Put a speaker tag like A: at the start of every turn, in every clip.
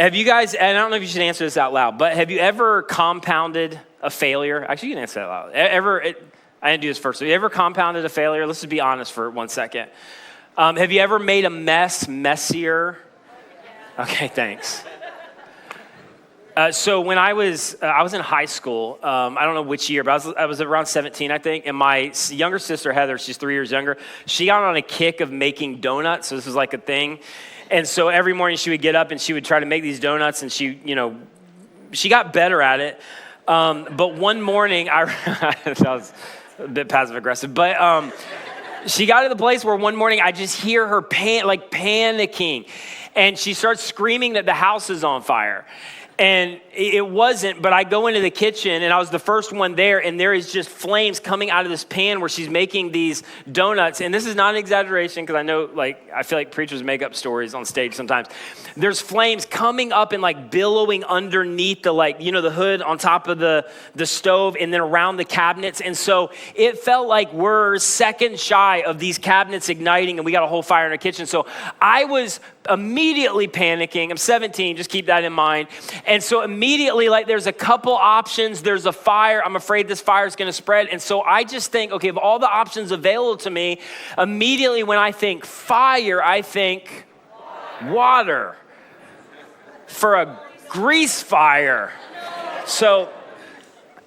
A: Have you guys, and I don't know if you should answer this out loud, but have you ever compounded a failure? Actually, you can answer that out loud. I didn't do this first. Have you ever compounded a failure? Let's just be honest for 1 second. Have you ever made a messier? Okay, thanks. So when I was in high school, I don't know which year, but I was around 17, I think, and my younger sister, Heather, she's 3 years younger, she got on a kick of making donuts, so this was like a thing. And so every morning she would get up and she would try to make these donuts, and she got better at it. But one morning, that was a bit passive aggressive, but she got to the place where one morning I just hear her panicking, and she starts screaming that the house is on fire. And it wasn't, but I go into the kitchen and I was the first one there, and there is just flames coming out of this pan where she's making these donuts. And this is not an exaggeration, because I know, I feel like preachers make up stories on stage sometimes. There's flames coming up and billowing underneath the hood on top of the stove and then around the cabinets. And so it felt like we're seconds shy of these cabinets igniting, and we got a whole fire in our kitchen. So I was immediately panicking. I'm 17, just keep that in mind. And so immediately, there's a couple options. There's a fire. I'm afraid this fire is going to spread. And so I just think, okay, of all the options available to me, immediately when I think fire, I think water for a grease fire. So,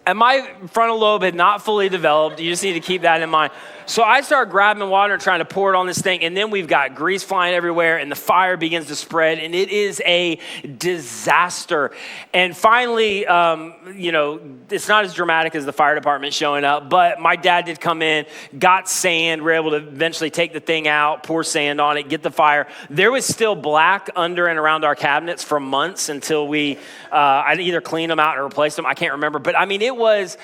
A: and my frontal lobe had not fully developed. You just need to keep that in mind. So I start grabbing water and trying to pour it on this thing, and then we've got grease flying everywhere, and the fire begins to spread, and it is a disaster. And finally, it's not as dramatic as the fire department showing up, but my dad did come in, got sand. We were able to eventually take the thing out, pour sand on it, get the fire. There was still black under and around our cabinets for months until we I either cleaned them out or replaced them. I can't remember, but I mean, it was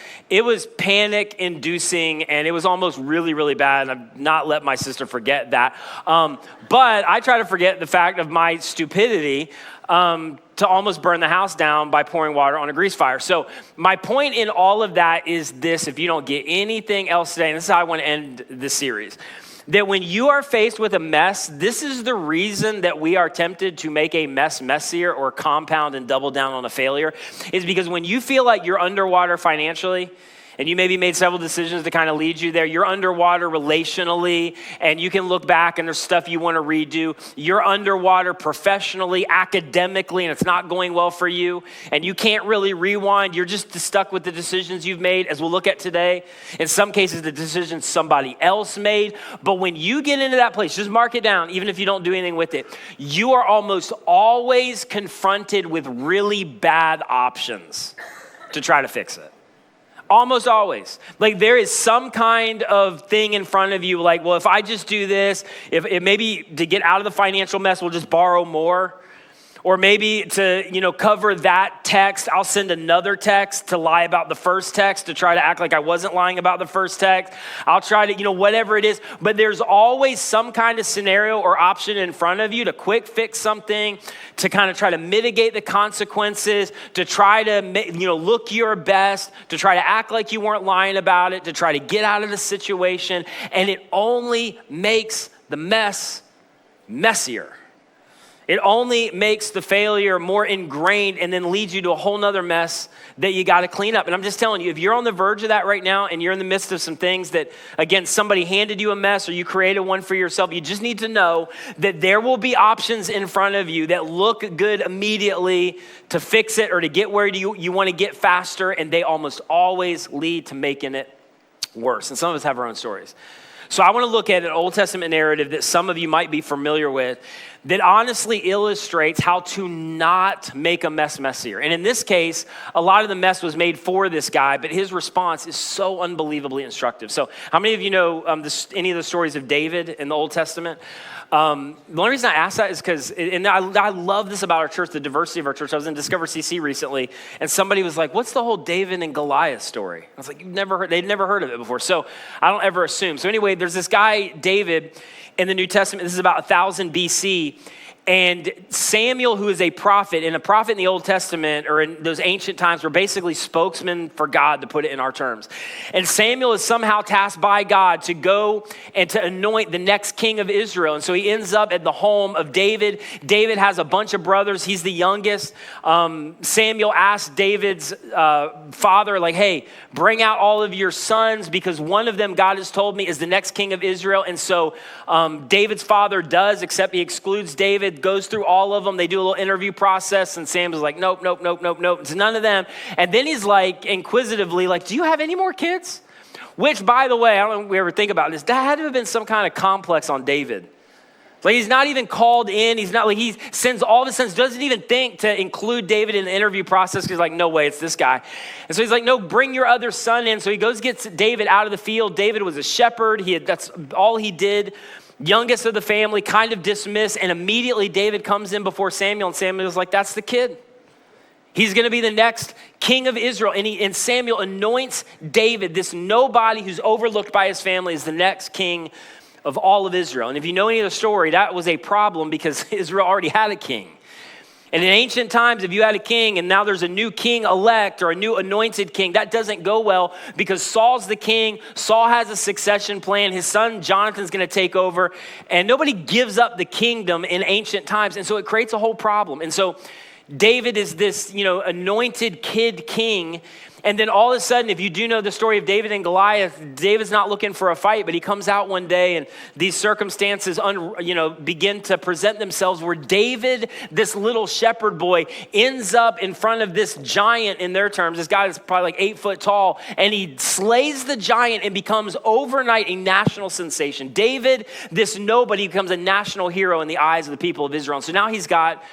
A: panic-inducing, and it was almost really, really bad, and I've not let my sister forget that. But I try to forget the fact of my stupidity to almost burn the house down by pouring water on a grease fire. So my point in all of that is this: if you don't get anything else today, and this is how I want to end this series, that when you are faced with a mess, this is the reason that we are tempted to make a messier or compound and double down on a failure, is because when you feel like you're underwater financially, and you maybe made several decisions to kind of lead you there. You're underwater relationally, and you can look back and there's stuff you want to redo. You're underwater professionally, academically, and it's not going well for you, and you can't really rewind. You're just stuck with the decisions you've made, as we'll look at today. In some cases, the decisions somebody else made. But when you get into that place, just mark it down, even if you don't do anything with it, you are almost always confronted with really bad options to try to fix it. Almost always. There is some kind of thing in front of you, well, if I just do this, if maybe to get out of the financial mess, we'll just borrow more. Or maybe to, cover that text, I'll send another text to lie about the first text, to try to act like I wasn't lying about the first text. I'll try to, whatever it is. But there's always some kind of scenario or option in front of you to quick fix something, to kind of try to mitigate the consequences, to try to, look your best, to try to act like you weren't lying about it, to try to get out of the situation. And it only makes the mess messier. It only makes the failure more ingrained and then leads you to a whole nother mess that you got to clean up. And I'm just telling you, if you're on the verge of that right now and you're in the midst of some things that, again, somebody handed you a mess or you created one for yourself, you just need to know that there will be options in front of you that look good immediately to fix it or to get where you want to get faster, and they almost always lead to making it worse. And some of us have our own stories. So I want to look at an Old Testament narrative that some of you might be familiar with that honestly illustrates how to not make a mess messier. And in this case, a lot of the mess was made for this guy, but his response is so unbelievably instructive. So how many of you know any of the stories of David in the Old Testament? The only reason I ask that is because, and I love this about our church, the diversity of our church. I was in Discover CC recently, and somebody was like, what's the whole David and Goliath story? I was like, they'd never heard of it before. So I don't ever assume. So anyway, there's this guy, David, in the New Testament. This is about 1000 BC. And Samuel, who is a prophet, and a prophet in the Old Testament or in those ancient times were basically spokesmen for God, to put it in our terms. And Samuel is somehow tasked by God to go and to anoint the next king of Israel. And so he ends up at the home of David. David has a bunch of brothers. He's the youngest. Samuel asked David's father, like, hey, bring out all of your sons because one of them, God has told me, is the next king of Israel. And so David's father does, except he excludes David, goes through all of them. They do a little interview process, and Samuel's like, nope. It's none of them. And then he's like, inquisitively, like, do you have any more kids? Which, by the way, I don't know if we ever think about this, that had to have been some kind of complex on David. Like, he's not even called in. He's not like, he sends all the sons, doesn't even think to include David in the interview process. He's like, no way, it's this guy. And so he's like, no, bring your other son in. So he goes, gets David out of the field. David was a shepherd. That's all he did. Youngest of the family, kind of dismissed. And immediately David comes in before Samuel, and Samuel was like, that's the kid. He's going to be the next king of Israel. And Samuel anoints David, this nobody who's overlooked by his family, as the next king of all of Israel. And if you know any of the story, that was a problem because Israel already had a king. And in ancient times, if you had a king and now there's a new king elect or a new anointed king, that doesn't go well because Saul's the king. Saul has a succession plan. His son Jonathan's going to take over, and nobody gives up the kingdom in ancient times. And so it creates a whole problem. And so David is this, anointed kid king. And then all of a sudden, if you do know the story of David and Goliath, David's not looking for a fight, but he comes out one day and these circumstances, begin to present themselves where David, this little shepherd boy, ends up in front of this giant in their terms. This guy is probably like 8 foot tall, and he slays the giant and becomes overnight a national sensation. David, this nobody, becomes a national hero in the eyes of the people of Israel. And so now he's got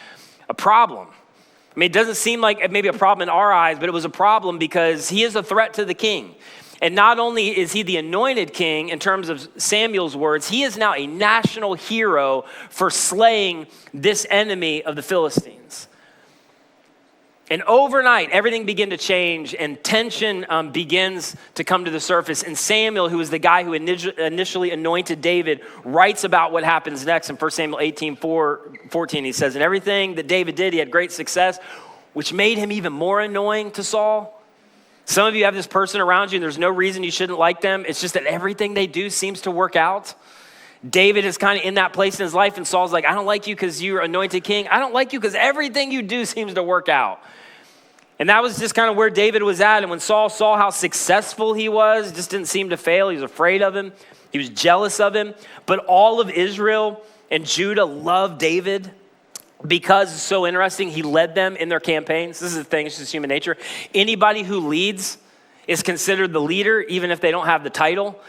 A: a problem. I mean, it doesn't seem like maybe a problem in our eyes, but it was a problem because he is a threat to the king. And not only is he the anointed king in terms of Samuel's words, he is now a national hero for slaying this enemy of the Philistines. And overnight, everything began to change and tension begins to come to the surface. And Samuel, who is the guy who initially anointed David, writes about what happens next in 1 Samuel 18:14. He says, "In everything that David did, he had great success, which made him even more annoying to Saul." Some of you have this person around you and there's no reason you shouldn't like them. It's just that everything they do seems to work out. David is kind of in that place in his life, and Saul's like, I don't like you because you're anointed king. I don't like you because everything you do seems to work out. And that was just kind of where David was at. And when Saul saw how successful he was, it just didn't seem to fail. He was afraid of him. He was jealous of him. But all of Israel and Judah loved David because it's so interesting. He led them in their campaigns. This is the thing, it's just human nature. Anybody who leads is considered the leader, even if they don't have the title.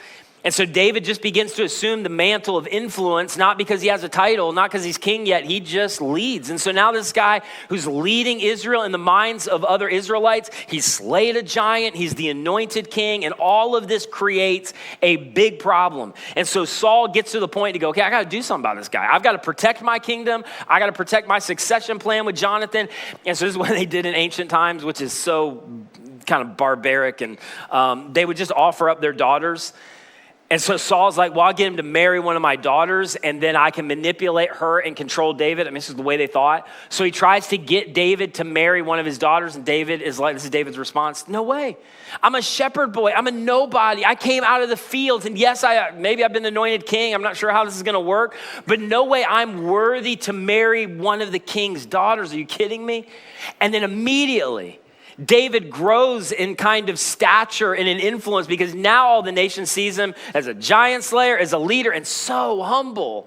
A: And so David just begins to assume the mantle of influence, not because he has a title, not because he's king yet, he just leads. And so now this guy who's leading Israel in the minds of other Israelites, he's slayed a giant, he's the anointed king, and all of this creates a big problem. And so Saul gets to the point to go, okay, I got to do something about this guy. I've got to protect my kingdom. I got to protect my succession plan with Jonathan. And so this is what they did in ancient times, which is so kind of barbaric. And they would just offer up their daughters. And so Saul's like, well, I'll get him to marry one of my daughters and then I can manipulate her and control David. I mean, this is the way they thought. So he tries to get David to marry one of his daughters, and David is like, this is David's response, no way. I'm a shepherd boy. I'm a nobody. I came out of the fields, and yes, maybe I've been anointed king. I'm not sure how this is going to work, but no way I'm worthy to marry one of the king's daughters. Are you kidding me? And then immediately, David grows in kind of stature and in influence because now all the nation sees him as a giant slayer, as a leader, and so humble.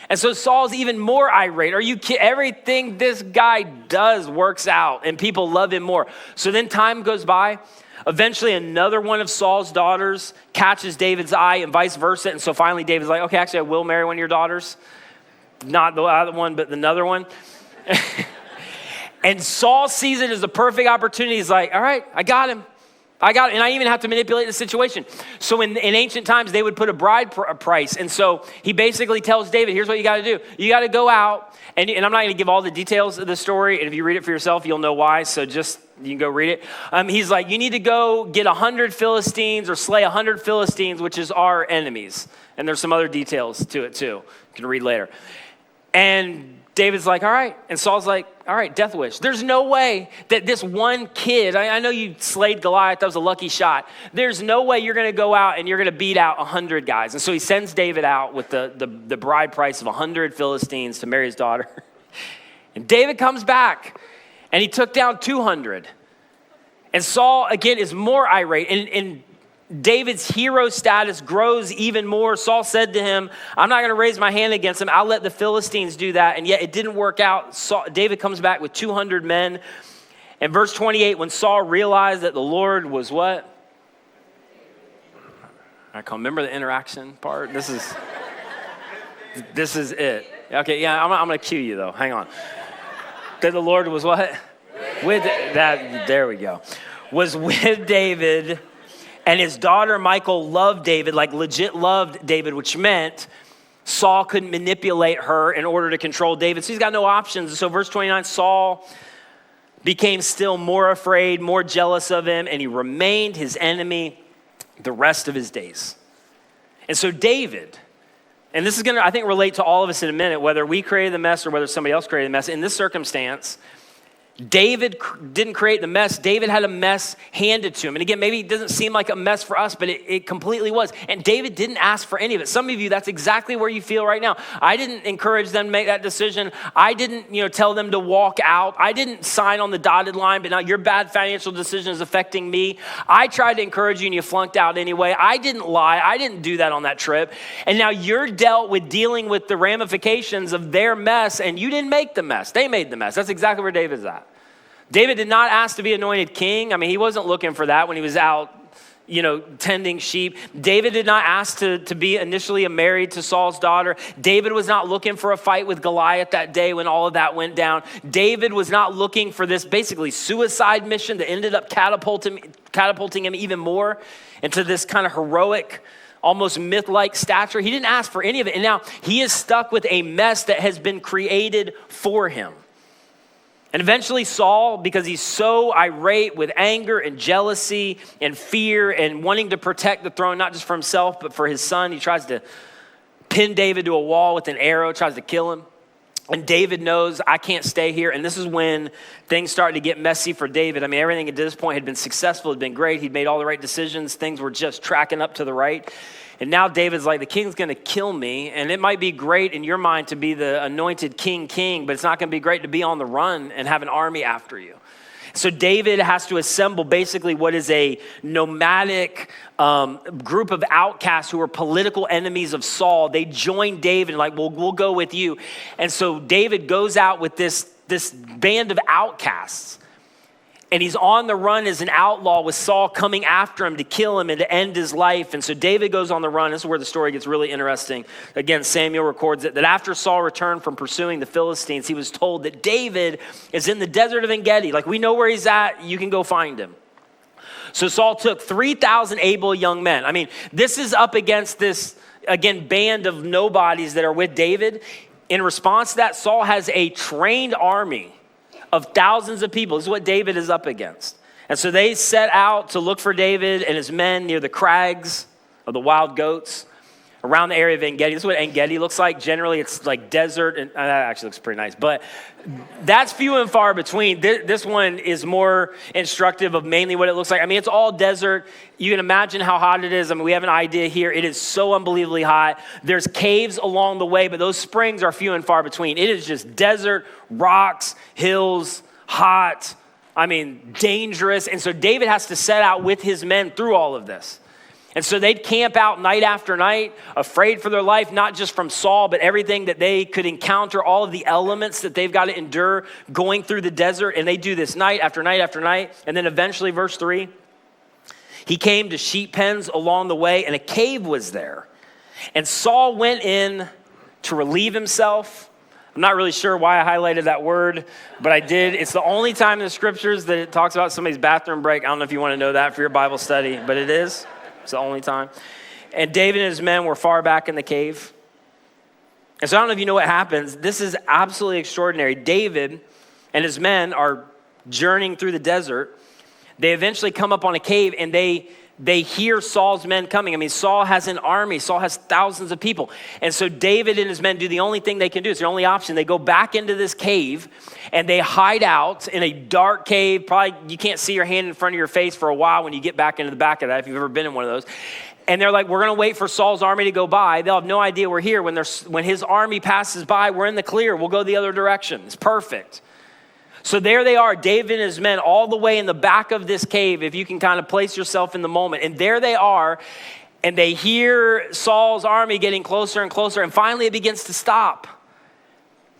A: And so Saul's even more irate. Are you kidding? Everything this guy does works out and people love him more. So then time goes by. Eventually another one of Saul's daughters catches David's eye and vice versa. And so finally David's like, okay, actually I will marry one of your daughters. Not the other one, but another one. And Saul sees it as a perfect opportunity. He's like, all right, I got him. And I even have to manipulate the situation. So in ancient times, they would put a bride price. And so he basically tells David, here's what you got to do. You got to go out. And I'm not going to give all the details of the story. And if you read it for yourself, you'll know why. So just, you can go read it. He's like, you need to go get 100 Philistines or slay 100 Philistines, which is our enemies. And there's some other details to it too. You can read later. And David's like, all right. And Saul's like, all right, death wish. There's no way that this one kid, I know you slayed Goliath, that was a lucky shot. There's no way you're going to go out and you're going to beat out 100 guys. And so he sends David out with the bride price of 100 Philistines to marry his daughter. And David comes back and he took down 200. And Saul, again, is more irate. And David's hero status grows even more. Saul said to him, I'm not going to raise my hand against him. I'll let the Philistines do that. And yet it didn't work out. David comes back with 200 men. And verse 28, when Saul realized that the Lord was what? I can't remember the interaction part. This is it. Okay, yeah, I'm going to cue you though. Hang on. That the Lord was what? With that, there we go. Was with David. And his daughter, Michal, loved David, like legit loved David, which meant Saul couldn't manipulate her in order to control David. So he's got no options. So verse 29, Saul became still more afraid, more jealous of him, and he remained his enemy the rest of his days. And so David, and this is going to, I think, relate to all of us in a minute, whether we created the mess or whether somebody else created the mess. In this circumstance, David didn't create the mess. David had a mess handed to him. And again, maybe it doesn't seem like a mess for us, but it completely was. And David didn't ask for any of it. Some of you, that's exactly where you feel right now. I didn't encourage them to make that decision. I didn't, tell them to walk out. I didn't sign on the dotted line, but now your bad financial decision is affecting me. I tried to encourage you and you flunked out anyway. I didn't lie. I didn't do that on that trip. And now you're dealing with the ramifications of their mess, and you didn't make the mess. They made the mess. That's exactly where David's at. David did not ask to be anointed king. I mean, he wasn't looking for that when he was out, tending sheep. David did not ask to be initially married to Saul's daughter. David was not looking for a fight with Goliath that day when all of that went down. David was not looking for this basically suicide mission that ended up catapulting him even more into this kind of heroic, almost myth-like stature. He didn't ask for any of it. And now he is stuck with a mess that has been created for him. And eventually Saul, because he's so irate with anger and jealousy and fear and wanting to protect the throne, not just for himself, but for his son, he tries to pin David to a wall with an arrow, tries to kill him. And David knows, I can't stay here. And this is when things started to get messy for David. I mean, everything at this point had been successful, had been great. He'd made all the right decisions. Things were just tracking up to the right. And now David's like, the king's going to kill me. And it might be great in your mind to be the anointed king, but it's not going to be great to be on the run and have an army after you. So David has to assemble basically what is a nomadic group of outcasts who are political enemies of Saul. They join David, like, we'll go with you. And so David goes out with this band of outcasts. And he's on the run as an outlaw with Saul coming after him to kill him and to end his life. And so David goes on the run. This is where the story gets really interesting. Again, Samuel records it, that after Saul returned from pursuing the Philistines, he was told that David is in the desert of En-Gedi. Like, we know where he's at. You can go find him. So Saul took 3,000 able young men. I mean, this is up against this, again, band of nobodies that are with David. In response to that, Saul has a trained army of thousands of people. This is what David is up against. And so they set out to look for David and his men near the crags of the wild goats around the area of En-Gedi. This is what En-Gedi looks like. Generally, it's like desert, and that actually looks pretty nice. But that's few and far between. This one is more instructive of mainly what it looks like. I mean, it's all desert. You can imagine how hot it is. I mean, we have an idea here. It is so unbelievably hot. There's caves along the way, but those springs are few and far between. It is just desert, rocks, hills, hot. I mean, dangerous. And so David has to set out with his men through all of this. And so they'd camp out night after night, afraid for their life, not just from Saul, but everything that they could encounter, all of the elements that they've got to endure going through the desert. And they do this night after night after night. And then eventually, verse 3, he came to sheep pens along the way, and a cave was there. And Saul went in to relieve himself. I'm not really sure why I highlighted that word, but I did. It's the only time in the scriptures that it talks about somebody's bathroom break. I don't know if you want to know that for your Bible study, but it is. It's the only time. And David and his men were far back in the cave. And so I don't know if you know what happens. This is absolutely extraordinary. David and his men are journeying through the desert. They eventually come up on a cave, and they they hear Saul's men coming. I mean, Saul has an army. Saul has thousands of people. And so David and his men do the only thing they can do. It's their only option. They go back into this cave and they hide out in a dark cave. Probably you can't see your hand in front of your face for a while when you get back into the back of that, if you've ever been in one of those. And they're like, we're going to wait for Saul's army to go by. They'll have no idea we're here. When his army passes by, we're in the clear. We'll go the other direction. It's perfect. So there they are, David and his men, all the way in the back of this cave, if you can kind of place yourself in the moment. And there they are, and they hear Saul's army getting closer and closer, and finally it begins to stop.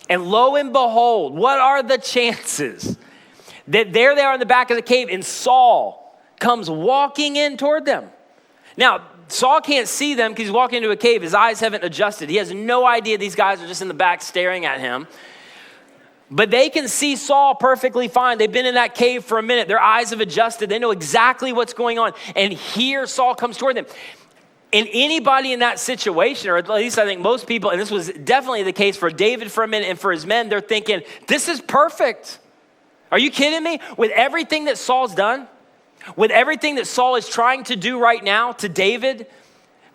A: And lo and behold, what are the chances that there they are in the back of the cave, and Saul comes walking in toward them? Now, Saul can't see them because he's walking into a cave. His eyes haven't adjusted. He has no idea these guys are just in the back staring at him. But they can see Saul perfectly fine. They've been in that cave for a minute. Their eyes have adjusted. They know exactly what's going on. And here Saul comes toward them. And anybody in that situation, or at least I think most people, and this was definitely the case for David for a minute and for his men, they're thinking, this is perfect. Are you kidding me? With everything that Saul's done, with everything that Saul is trying to do right now to David,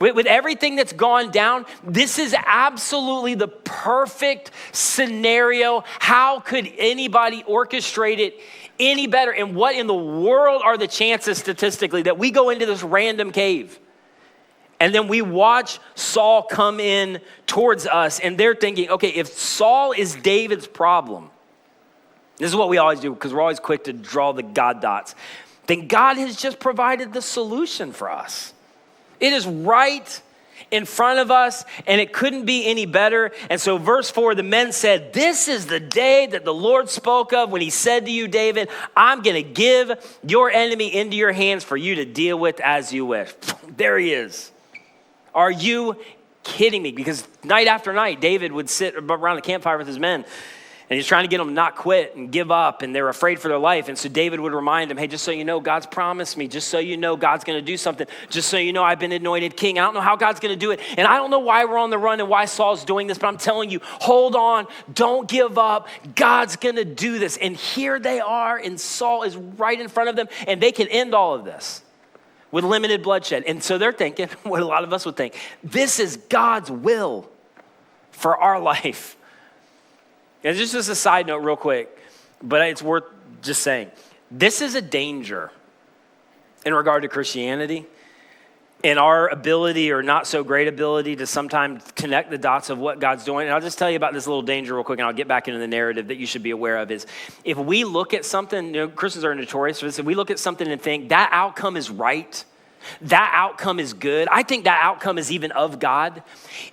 A: with everything that's gone down, this is absolutely the perfect scenario. How could anybody orchestrate it any better? And what in the world are the chances statistically that we go into this random cave and then we watch Saul come in towards us, and they're thinking, okay, if Saul is David's problem, this is what we always do because we're always quick to draw the God dots, then God has just provided the solution for us. It is right in front of us, and it couldn't be any better. And so verse 4, the men said, this is the day that the Lord spoke of when he said to you, David, I'm going to give your enemy into your hands for you to deal with as you wish. There he is. Are you kidding me? Because night after night, David would sit around the campfire with his men, and he's trying to get them to not quit and give up, and they're afraid for their life. And so David would remind them, hey, just so you know, God's promised me. Just so you know, God's going to do something. Just so you know, I've been anointed king. I don't know how God's going to do it. And I don't know why we're on the run and why Saul's doing this, but I'm telling you, hold on. Don't give up. God's going to do this. And here they are, and Saul is right in front of them, and they can end all of this with limited bloodshed. And so they're thinking, what a lot of us would think, this is God's will for our life. And just as a side note real quick, but it's worth just saying, this is a danger in regard to Christianity and our ability or not so great ability to sometimes connect the dots of what God's doing. And I'll just tell you about this little danger real quick, and I'll get back into the narrative that you should be aware of is if we look at something, you know, Christians are notorious for this, if we look at something and think that outcome is right, that outcome is good, I think that outcome is even of God,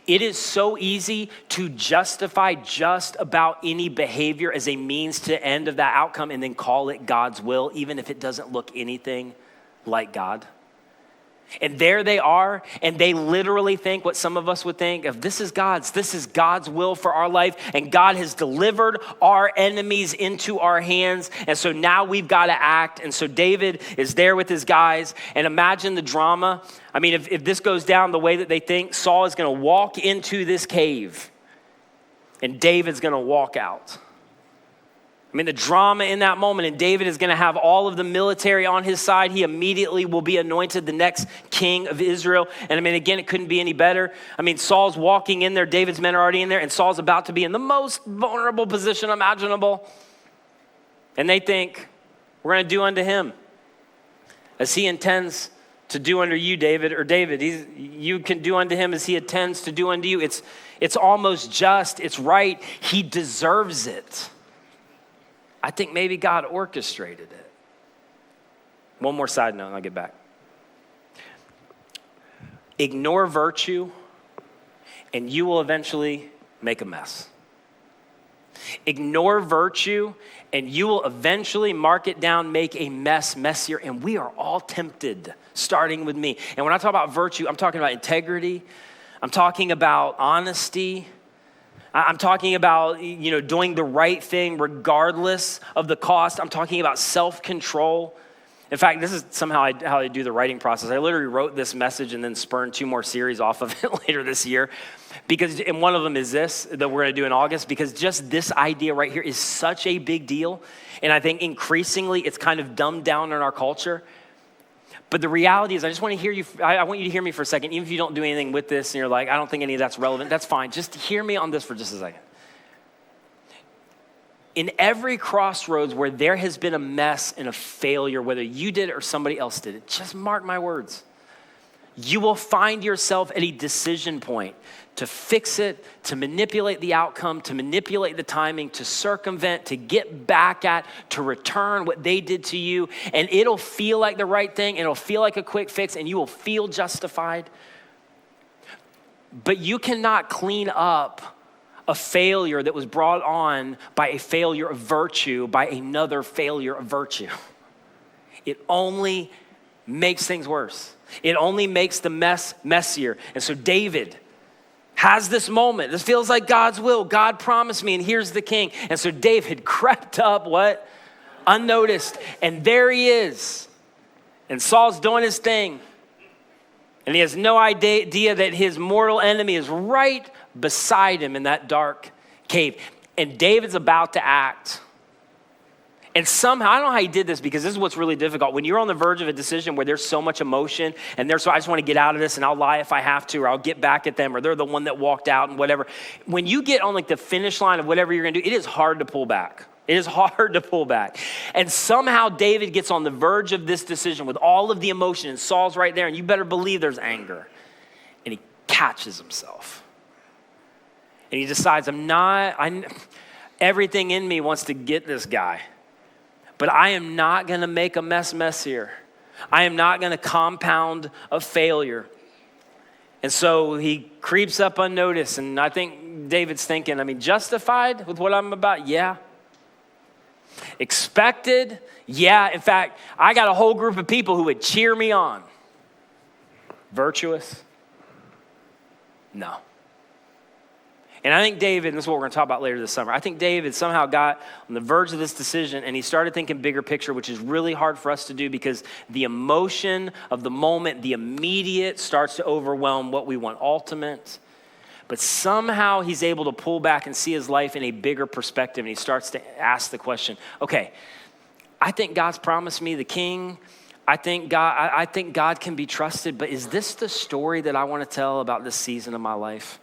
A: it is so easy to justify just about any behavior as a means to end of that outcome and then call it God's will, even if it doesn't look anything like God. And there they are, and they literally think what some of us would think of, this is God's will for our life, and God has delivered our enemies into our hands, and so now we've got to act. And so David is there with his guys, and imagine the drama. I mean, if this goes down the way that they think, Saul is going to walk into this cave, and David's going to walk out. I mean, the drama in that moment, and David is going to have all of the military on his side. He immediately will be anointed the next king of Israel. And I mean, again, it couldn't be any better. I mean, Saul's walking in there. David's men are already in there. And Saul's about to be in the most vulnerable position imaginable. And they think, we're going to do unto him as he intends to do unto you, David. Or David, you can do unto him as he intends to do unto you. It's almost just. It's right. He deserves it. I think maybe God orchestrated it. One more side note and I'll get back. Ignore virtue and you will eventually make a mess. Ignore virtue and you will eventually mark it down, make a messier. And we are all tempted, starting with me. And when I talk about virtue, I'm talking about integrity. I'm talking about honesty. I'm talking about, doing the right thing regardless of the cost. I'm talking about self-control. In fact, this is somehow how I do the writing process. I literally wrote this message and then spurned 2 more series off of it later this year. And one of them is this that we're going to do in August, because just this idea right here is such a big deal. And I think increasingly it's kind of dumbed down in our culture. But the reality is, I just want to hear you. I want you to hear me for a second, even if you don't do anything with this and you're like, I don't think any of that's relevant. That's fine. Just hear me on this for just a second. In every crossroads where there has been a mess and a failure, whether you did it or somebody else did it, just mark my words. You will find yourself at a decision point to fix it, to manipulate the outcome, to manipulate the timing, to circumvent, to get back at, to return what they did to you. And it'll feel like the right thing, and it'll feel like a quick fix, and you will feel justified. But you cannot clean up a failure that was brought on by a failure of virtue, by another failure of virtue. It only makes things worse. It only makes the mess messier. And so David has this moment. This feels like God's will. God promised me, and here's the king. And so David crept up, what? Unnoticed. And there he is. And Saul's doing his thing. And he has no idea that his mortal enemy is right beside him in that dark cave. And David's about to act. And somehow, I don't know how he did this, because this is what's really difficult. When you're on the verge of a decision where there's so much emotion and I just want to get out of this, and I'll lie if I have to, or I'll get back at them, or they're the one that walked out and whatever. When you get on like the finish line of whatever you're going to do, it is hard to pull back. It is hard to pull back. And somehow David gets on the verge of this decision with all of the emotion, and Saul's right there, and you better believe there's anger. And he catches himself. And he decides, everything in me wants to get this guy. But I am not going to make a mess here. I am not going to compound a failure. And so he creeps up unnoticed. And I think David's thinking, justified with what I'm about? Yeah. Expected? Yeah. In fact, I got a whole group of people who would cheer me on. Virtuous? No. And I think David, and this is what we're going to talk about later this summer, I think David somehow got on the verge of this decision, and he started thinking bigger picture, which is really hard for us to do, because the emotion of the moment, the immediate, starts to overwhelm what we want ultimate. But somehow he's able to pull back and see his life in a bigger perspective, and he starts to ask the question, okay, I think God's promised me the king. I think God can be trusted, but is this the story that I want to tell about this season of my life?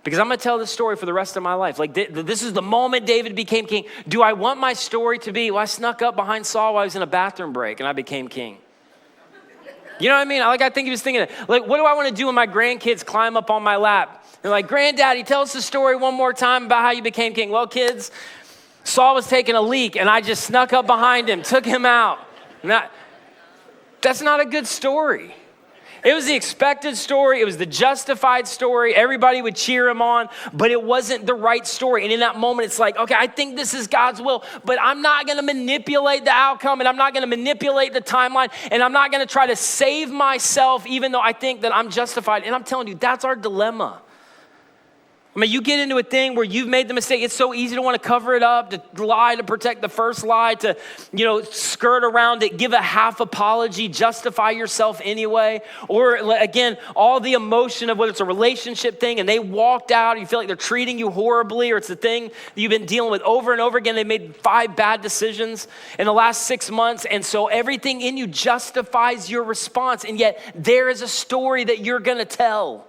A: Because I'm going to tell this story for the rest of my life. Like, this is the moment David became king. Do I want my story to be, I snuck up behind Saul while I was in a bathroom break and I became king? You know what I mean? I think he was thinking, what do I want to do when my grandkids climb up on my lap? They're like, Granddaddy, tell us the story one more time about how you became king. Well, kids, Saul was taking a leak and I just snuck up behind him, took him out. That's not a good story. It was the expected story. It was the justified story. Everybody would cheer him on, but it wasn't the right story. And in that moment, it's like, okay, I think this is God's will, but I'm not going to manipulate the outcome, and I'm not going to manipulate the timeline, and I'm not going to try to save myself, even though I think that I'm justified. And I'm telling you, that's our dilemma. You get into a thing where you've made the mistake. It's so easy to want to cover it up, to lie, to protect the first lie, to, skirt around it, give a half apology, justify yourself anyway. Or again, all the emotion of whether it's a relationship thing and they walked out, you feel like they're treating you horribly, or it's the thing that you've been dealing with over and over again. They made 5 bad decisions in the last 6 months. And so everything in you justifies your response. And yet there is a story that you're going to tell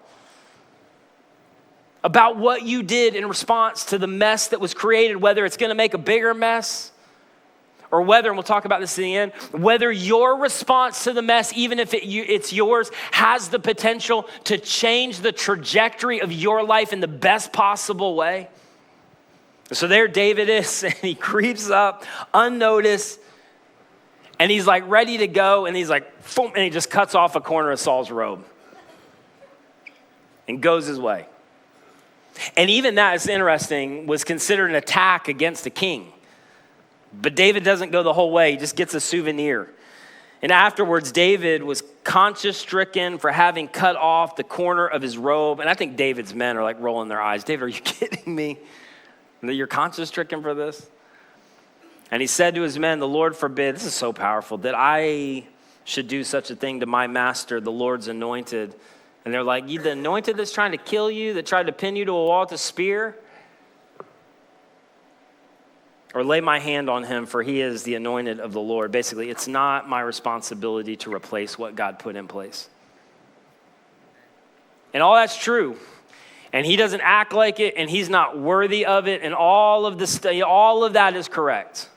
A: about what you did in response to the mess that was created, whether it's going to make a bigger mess, or whether, and we'll talk about this in the end, whether your response to the mess, even if it's yours, has the potential to change the trajectory of your life in the best possible way. So there David is, and he creeps up unnoticed, and he's like ready to go, and he's like, boom, and he just cuts off a corner of Saul's robe and goes his way. And even that, is interesting, was considered an attack against a king. But David doesn't go the whole way. He just gets a souvenir. And afterwards, David was conscience-stricken for having cut off the corner of his robe. And I think David's men are like rolling their eyes. David, are you kidding me? That you're conscience-stricken for this? And he said to his men, the Lord forbid, this is so powerful, that I should do such a thing to my master, the Lord's anointed. And they're like, you the anointed that's trying to kill you, that tried to pin you to a wall with a spear? or lay my hand on him, for he is the anointed of the Lord. Basically, it's not my responsibility to replace what God put in place. And all that's true. And he doesn't act like it, and he's not worthy of it, and all of that is correct.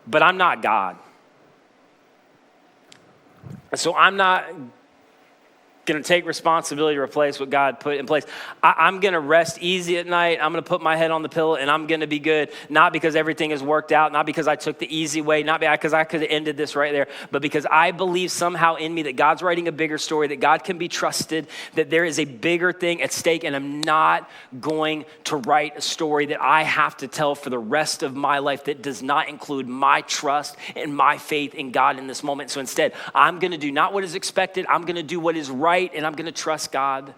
A: But I'm not God. So I'm not going to take responsibility to replace what God put in place. I'm going to rest easy at night. I'm going to put my head on the pillow and I'm going to be good. Not because everything has worked out, not because I took the easy way, not because I could have ended this right there, but because I believe somehow in me that God's writing a bigger story, that God can be trusted, that there is a bigger thing at stake, and I'm not going to write a story that I have to tell for the rest of my life that does not include my trust and my faith in God in this moment. So instead, I'm going to do not what is expected. I'm going to do what is right. And I'm going to trust God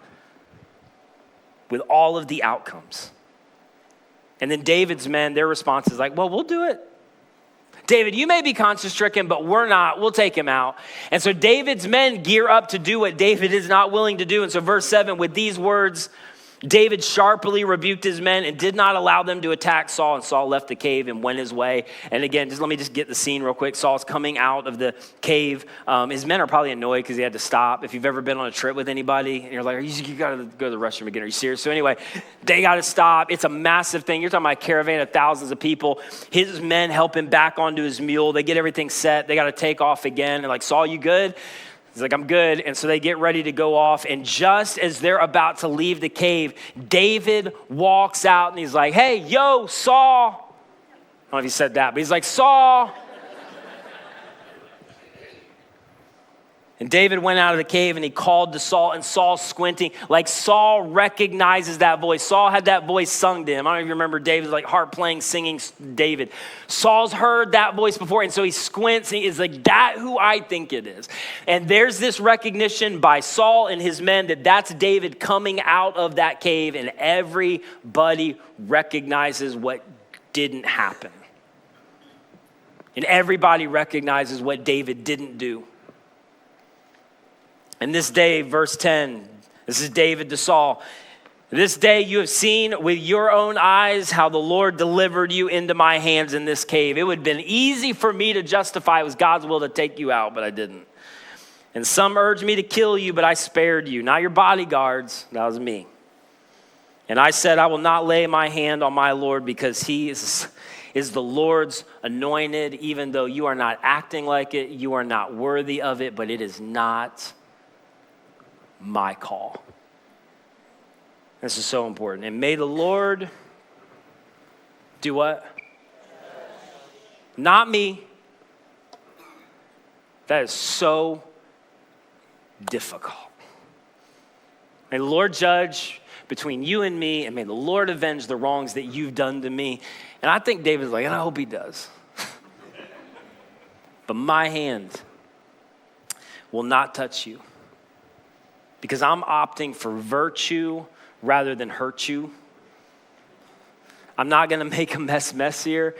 A: with all of the outcomes. And then David's men, their response is like, well, we'll do it. David, you may be conscience stricken, but we're not. We'll take him out. And so David's men gear up to do what David is not willing to do. And so verse 7, with these words, David sharply rebuked his men and did not allow them to attack Saul. And Saul left the cave and went his way. And again, let me get the scene real quick. Saul's coming out of the cave. His men are probably annoyed because he had to stop. If you've ever been on a trip with anybody and you're like, you got to go to the restroom again. Are you serious? So anyway, they got to stop. It's a massive thing. You're talking about a caravan of thousands of people. His men help him back onto his mule. They get everything set. They got to take off again. And like, Saul, you good? He's like, I'm good. And so they get ready to go off. And just as they're about to leave the cave, David walks out and he's like, hey, yo, Saul. I don't know if he said that, but he's like, Saul. And David went out of the cave and he called to Saul, and Saul's squinting. Like, Saul recognizes that voice. Saul had that voice sung to him. I don't know if you remember David's like harp playing, singing David. Saul's heard that voice before, and so he squints and he's like, that who I think it is. And there's this recognition by Saul and his men that that's David coming out of that cave, and everybody recognizes what didn't happen. And everybody recognizes what David didn't do. And this day, verse 10, this is David to Saul. This day you have seen with your own eyes how the Lord delivered you into my hands in this cave. It would have been easy for me to justify it was God's will to take you out, but I didn't. And some urged me to kill you, but I spared you. Not your bodyguards, that was me. And I said, I will not lay my hand on my Lord because he is the Lord's anointed, even though you are not acting like it, you are not worthy of it, but it is not my call. This is so important. And may the Lord do what? Not me. That is so difficult. May the Lord judge between you and me, and may the Lord avenge the wrongs that you've done to me. And I think David's like, and I hope he does. But my hand will not touch you, because I'm opting for virtue rather than hurt you. I'm not going to make a messier.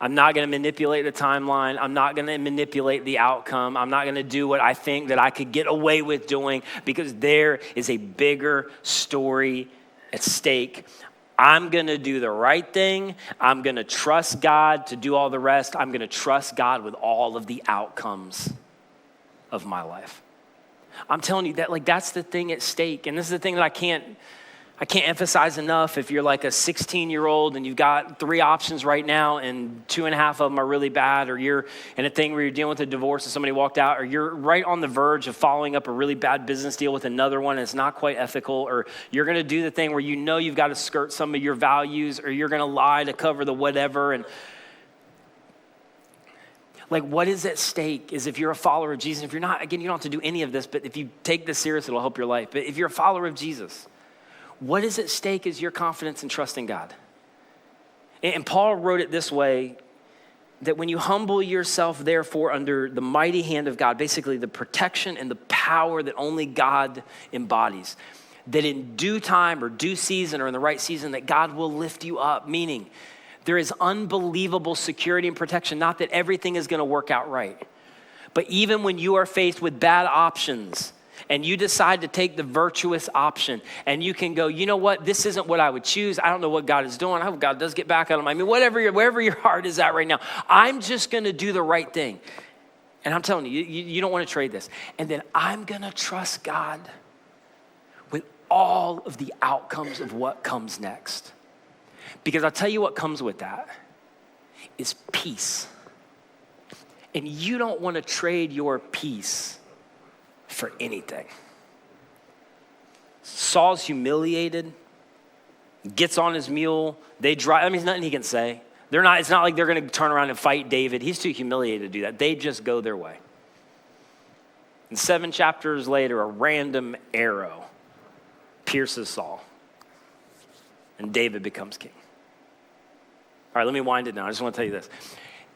A: I'm not going to manipulate the timeline. I'm not going to manipulate the outcome. I'm not going to do what I think that I could get away with doing, because there is a bigger story at stake. I'm going to do the right thing. I'm going to trust God to do all the rest. I'm going to trust God with all of the outcomes of my life. I'm telling you that, like, that's the thing at stake. And this is the thing that I can't emphasize enough. If you're like a 16-year-old and you've got 3 options right now and 2.5 of them are really bad, or you're in a thing where you're dealing with a divorce and somebody walked out, or you're right on the verge of following up a really bad business deal with another one and it's not quite ethical, or you're going to do the thing where you know you've got to skirt some of your values, or you're going to lie to cover the whatever. And like, what is at stake is if you're a follower of Jesus, if you're not, again, you don't have to do any of this, but if you take this serious, it'll help your life. But if you're a follower of Jesus, what is at stake is your confidence and trust in God. And Paul wrote it this way, that when you humble yourself, therefore, under the mighty hand of God, basically the protection and the power that only God embodies, that in due time or due season or in the right season, that God will lift you up, meaning there is unbelievable security and protection. Not that everything is going to work out right, but even when you are faced with bad options, and you decide to take the virtuous option, and you can go, you know what, this isn't what I would choose. I don't know what God is doing. I hope God does get back on him. I mean, wherever your heart is at right now, I'm just going to do the right thing. And I'm telling you, you don't want to trade this. And then I'm going to trust God with all of the outcomes of what comes next. Because I'll tell you what comes with that is peace. And you don't want to trade your peace for anything. Saul's humiliated, gets on his mule. They drive. I mean, there's nothing he can say. It's not like they're going to turn around and fight David. He's too humiliated to do that. They just go their way. And 7 chapters later, a random arrow pierces Saul. And David becomes king. All right, let me wind it down. I just want to tell you this.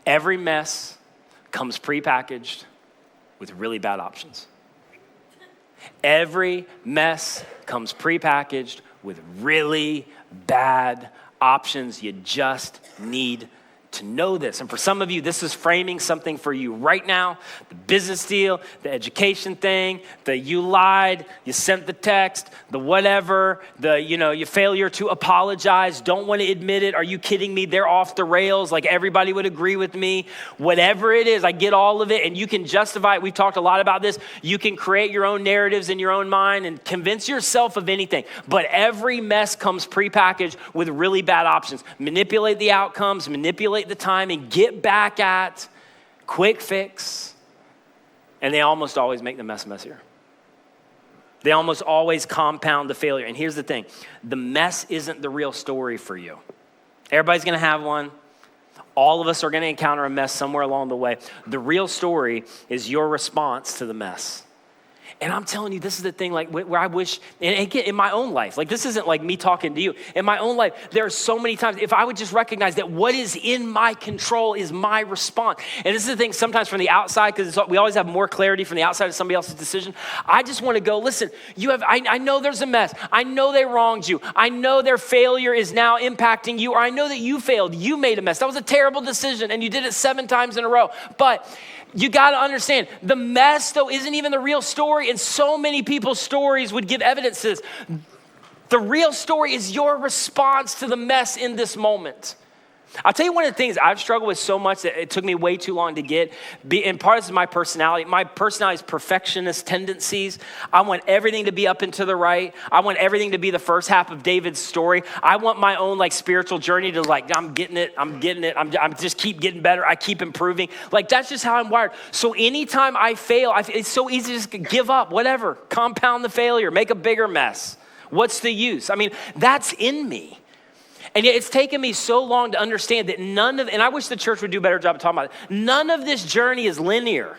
A: Every mess comes prepackaged with really bad options. Every mess comes prepackaged with really bad options. You just need to know this. And for some of you, this is framing something for you right now. The business deal, the education thing, the you lied, you sent the text, the whatever, your failure to apologize, don't want to admit it. Are you kidding me? They're off the rails. Like everybody would agree with me. Whatever it is, I get all of it, and you can justify it. We've talked a lot about this. You can create your own narratives in your own mind and convince yourself of anything. But every mess comes prepackaged with really bad options. Manipulate the outcomes, manipulate the time, and get back at quick fix. And they almost always make the mess messier. They almost always compound the failure. And here's the thing. The mess isn't the real story for you. Everybody's going to have one. All of us are going to encounter a mess somewhere along the way. The real story is your response to the mess. And I'm telling you, this is the thing, like where I wish, and again, in my own life, like this isn't like me talking to you. In my own life, there are so many times, if I would just recognize that what is in my control is my response. And this is the thing, sometimes from the outside, because we always have more clarity from the outside of somebody else's decision. I just want to go, listen, I know there's a mess. I know they wronged you. I know their failure is now impacting you, or I know that you failed. You made a mess. That was a terrible decision, and you did it 7 times in a row. But you got to understand, the mess, though, isn't even the real story, and so many people's stories would give evidence to this. The real story is your response to the mess in this moment. I'll tell you one of the things I've struggled with so much that it took me way too long to get, and part of this is my personality. My personality is perfectionist tendencies. I want everything to be up and to the right. I want everything to be the first half of David's story. I want my own spiritual journey to I'm getting it. I'm just keep getting better. I keep improving. That's just how I'm wired. So anytime I fail, it's so easy to just give up, whatever, compound the failure, make a bigger mess. What's the use? I mean, that's in me. And yet it's taken me so long to understand that and I wish the church would do a better job of talking about it. None of this journey is linear.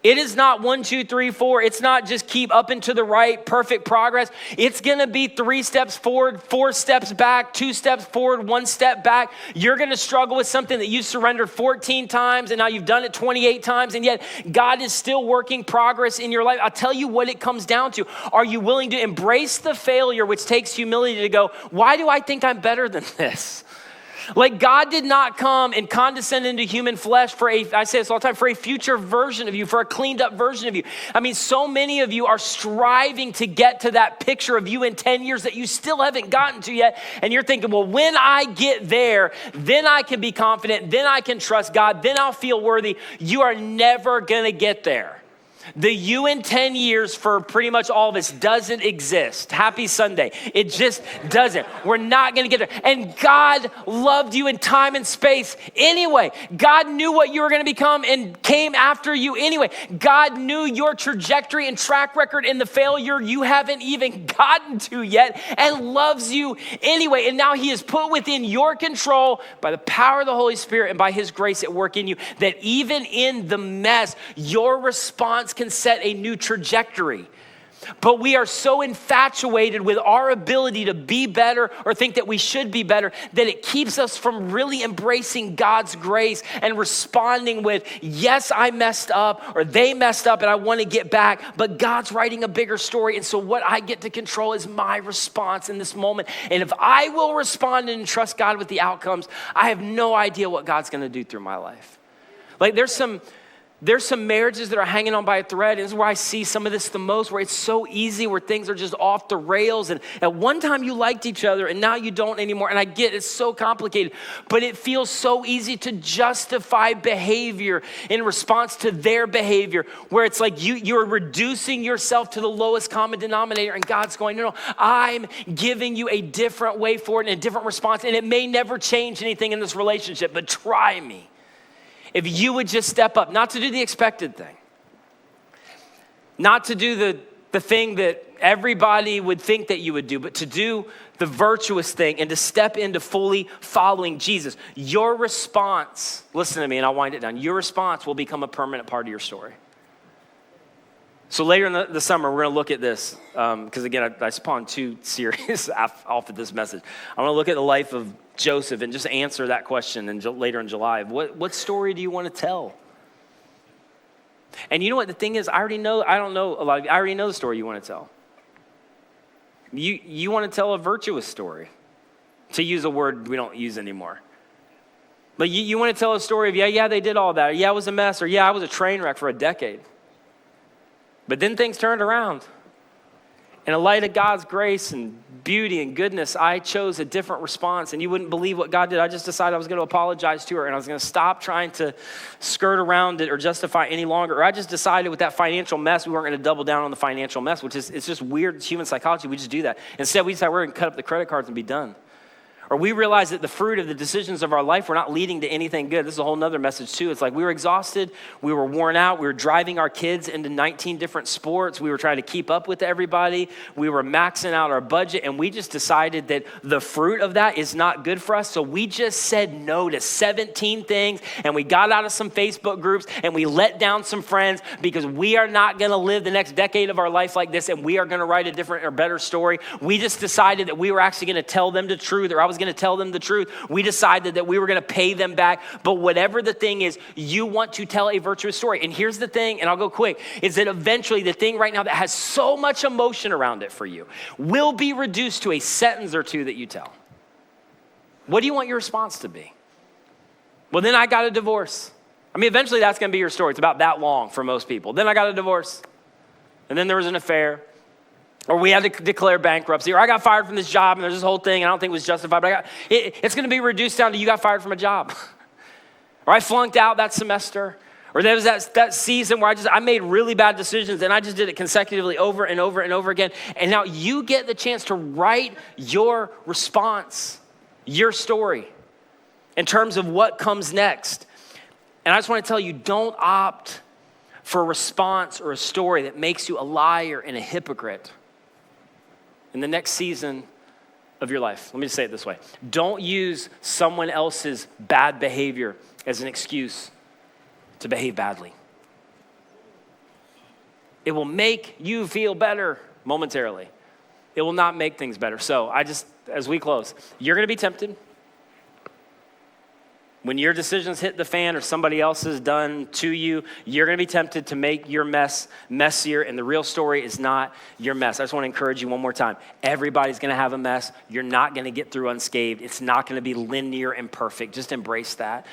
A: It is not 1, 2, 3, 4. It's not just keep up and to the right, perfect progress. It's going to be 3 steps forward, 4 steps back, 2 steps forward, 1 step back. You're going to struggle with something that you surrendered 14 times and now you've done it 28 times. And yet God is still working progress in your life. I'll tell you what it comes down to. Are you willing to embrace the failure, which takes humility to go, why do I think I'm better than this? God did not come and condescend into human flesh I say this all the time, for a future version of you, for a cleaned up version of you. I mean, so many of you are striving to get to that picture of you in 10 years that you still haven't gotten to yet. And you're thinking, well, when I get there, then I can be confident, then I can trust God, then I'll feel worthy. You are never going to get there. The you in 10 years for pretty much all of us doesn't exist. Happy Sunday. It just doesn't. We're not going to get there. And God loved you in time and space anyway. God knew what you were going to become and came after you anyway. God knew your trajectory and track record and the failure you haven't even gotten to yet and loves you anyway. And now he has put within your control by the power of the Holy Spirit and by his grace at work in you that even in the mess, your response can set a new trajectory. But we are so infatuated with our ability to be better or think that we should be better that it keeps us from really embracing God's grace and responding with, yes, I messed up or they messed up and I want to get back, but God's writing a bigger story. And so what I get to control is my response in this moment. And if I will respond and trust God with the outcomes, I have no idea what God's going to do through my life. There's some There's some marriages that are hanging on by a thread. And this is where I see some of this the most, where it's so easy, where things are just off the rails. And at one time you liked each other and now you don't anymore. And I get it's so complicated, but it feels so easy to justify behavior in response to their behavior, where it's like you're reducing yourself to the lowest common denominator. And God's going, no, I'm giving you a different way forward and a different response. And it may never change anything in this relationship, but try me. If you would just step up, not to do the expected thing, not to do the thing that everybody would think that you would do, but to do the virtuous thing and to step into fully following Jesus. Your response, listen to me and I'll wind it down, your response will become a permanent part of your story. So later in the summer, we're going to look at this, because again, I spawned 2 series off of this message. I want to look at the life of Joseph and just answer that question later in July. What story do you want to tell? And you know what the thing is? I already know the story you want to tell. You want to tell a virtuous story, to use a word we don't use anymore. But you want to tell a story of, yeah, they did all that. Or, yeah, it was a mess. Or yeah, I was a train wreck for a decade. But then things turned around. In the light of God's grace and beauty and goodness, I chose a different response. And you wouldn't believe what God did. I just decided I was going to apologize to her. And I was going to stop trying to skirt around it or justify any longer. Or I just decided with that financial mess, we weren't going to double down on the financial mess, which is, it's just weird. It's human psychology. We just do that. Instead, we decided we're going to cut up the credit cards and be done. Or we realize that the fruit of the decisions of our life were not leading to anything good. This is a whole nother message too. It's like we were exhausted, we were worn out, we were driving our kids into 19 different sports, we were trying to keep up with everybody, we were maxing out our budget, and we just decided that the fruit of that is not good for us. So we just said no to 17 things, and we got out of some Facebook groups, and we let down some friends, because we are not gonna live the next decade of our life like this, and we are gonna write a different or better story. We just decided that we were actually gonna tell them the truth, or I was going to tell them the truth. We decided that we were going to pay them back. But whatever the thing is, you want to tell a virtuous story. And here's the thing, and I'll go quick, is that eventually the thing right now that has so much emotion around it for you will be reduced to a sentence or 2 that you tell. What do you want your response to be? Well, then I got a divorce. I mean, eventually that's going to be your story. It's about that long for most people. Then I got a divorce. And then there was an affair. Or we had to declare bankruptcy, or I got fired from this job, and there's this whole thing, and I don't think it was justified, but it's going to be reduced down to you got fired from a job. Or I flunked out that semester. Or there was that season where I made really bad decisions, and I just did it consecutively over and over and over again. And now you get the chance to write your response, your story, in terms of what comes next. And I just want to tell you, don't opt for a response or a story that makes you a liar and a hypocrite in the next season of your life. Let me just say it this way. Don't use someone else's bad behavior as an excuse to behave badly. It will make you feel better momentarily. It will not make things better. So as we close, you're going to be tempted. When your decisions hit the fan or somebody else has done to you, you're going to be tempted to make your mess messier, and the real story is not your mess. I just want to encourage you one more time. Everybody's going to have a mess. You're not going to get through unscathed. It's not going to be linear and perfect. Just embrace that.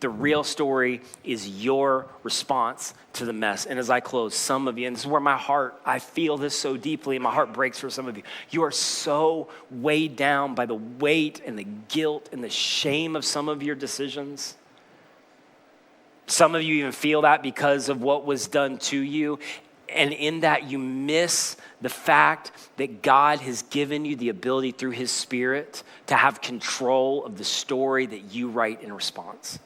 A: The real story is your response to the mess. And as I close, some of you, and this is where I feel this so deeply, and my heart breaks for some of you. You are so weighed down by the weight and the guilt and the shame of some of your decisions. Some of you even feel that because of what was done to you. And in that, you miss the fact that God has given you the ability through his Spirit to have control of the story that you write in response.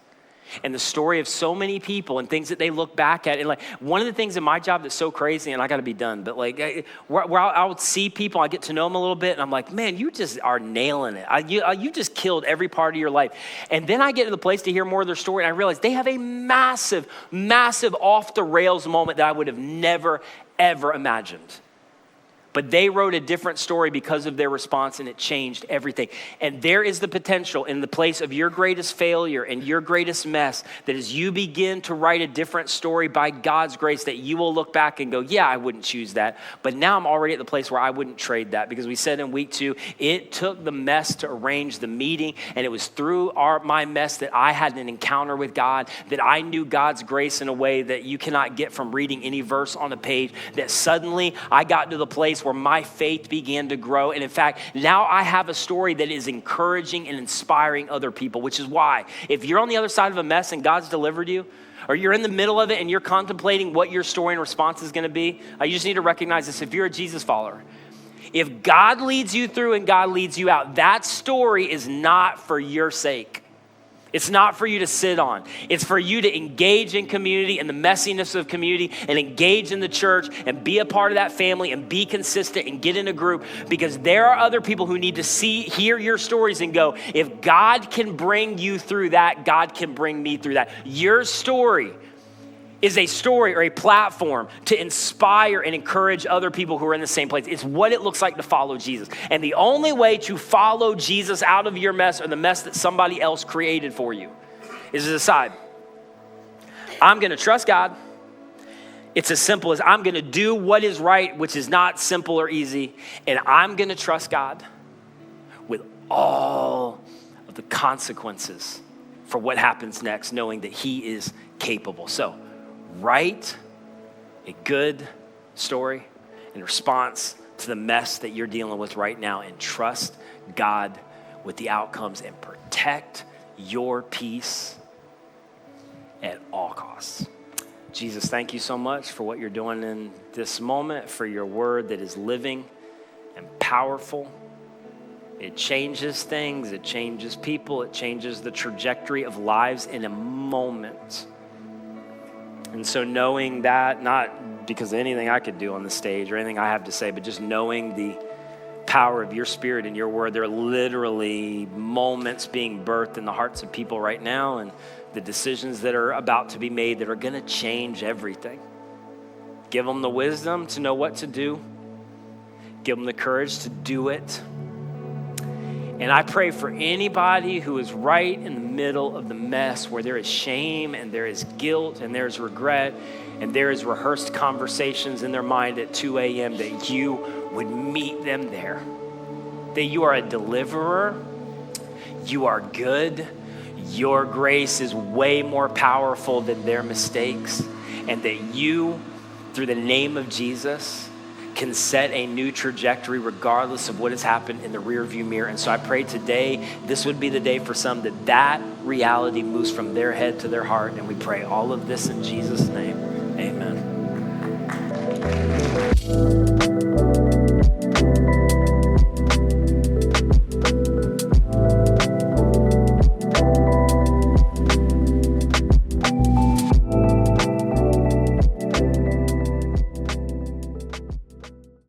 A: And the story of so many people and things that they look back at. And like one of the things in my job that's so crazy, and I got to be done, but like where I would see people, I get to know them a little bit, and I'm like, man, you just are nailing it. You just killed every part of your life. And then I get to the place to hear more of their story, and I realize they have a massive, massive off the rails moment that I would have never, ever imagined. But they wrote a different story because of their response, and it changed everything. And there is the potential in the place of your greatest failure and your greatest mess that as you begin to write a different story by God's grace, that you will look back and go, yeah, I wouldn't choose that. But now I'm already at the place where I wouldn't trade that, because we said in week 2, it took the mess to arrange the meeting. And it was through my mess that I had an encounter with God, that I knew God's grace in a way that you cannot get from reading any verse on a page, that suddenly I got to the place where my faith began to grow. And in fact, now I have a story that is encouraging and inspiring other people, which is why if you're on the other side of a mess and God's delivered you, or you're in the middle of it and you're contemplating what your story and response is going to be, you just need to recognize this. If you're a Jesus follower, if God leads you through and God leads you out, that story is not for your sake. It's not for you to sit on. It's for you to engage in community and the messiness of community, and engage in the church and be a part of that family and be consistent and get in a group, because there are other people who need to hear your stories and go, if God can bring you through that, God can bring me through that. Your story is a story or a platform to inspire and encourage other people who are in the same place. It's what it looks like to follow Jesus. And the only way to follow Jesus out of your mess or the mess that somebody else created for you is to decide, I'm going to trust God. It's as simple as I'm going to do what is right, which is not simple or easy. And I'm going to trust God with all of the consequences for what happens next, knowing that he is capable. So, write a good story in response to the mess that you're dealing with right now, and trust God with the outcomes, and protect your peace at all costs. Jesus, thank you so much for what you're doing in this moment, for your word that is living and powerful. It changes things, it changes people, it changes the trajectory of lives in a moment. And so knowing that, not because of anything I could do on the stage or anything I have to say, but just knowing the power of your spirit and your word, there are literally moments being birthed in the hearts of people right now, and the decisions that are about to be made that are going to change everything. Give them the wisdom to know what to do. Give them the courage to do it. And I pray for anybody who is right in the middle of the mess, where there is shame and there is guilt and there is regret and there is rehearsed conversations in their mind at 2 a.m., that you would meet them there. That you are a deliverer. You are good. Your grace is way more powerful than their mistakes. And that you, through the name of Jesus, can set a new trajectory regardless of what has happened in the rearview mirror. And so I pray today, this would be the day for some that reality moves from their head to their heart. And we pray all of this in Jesus' name. Amen.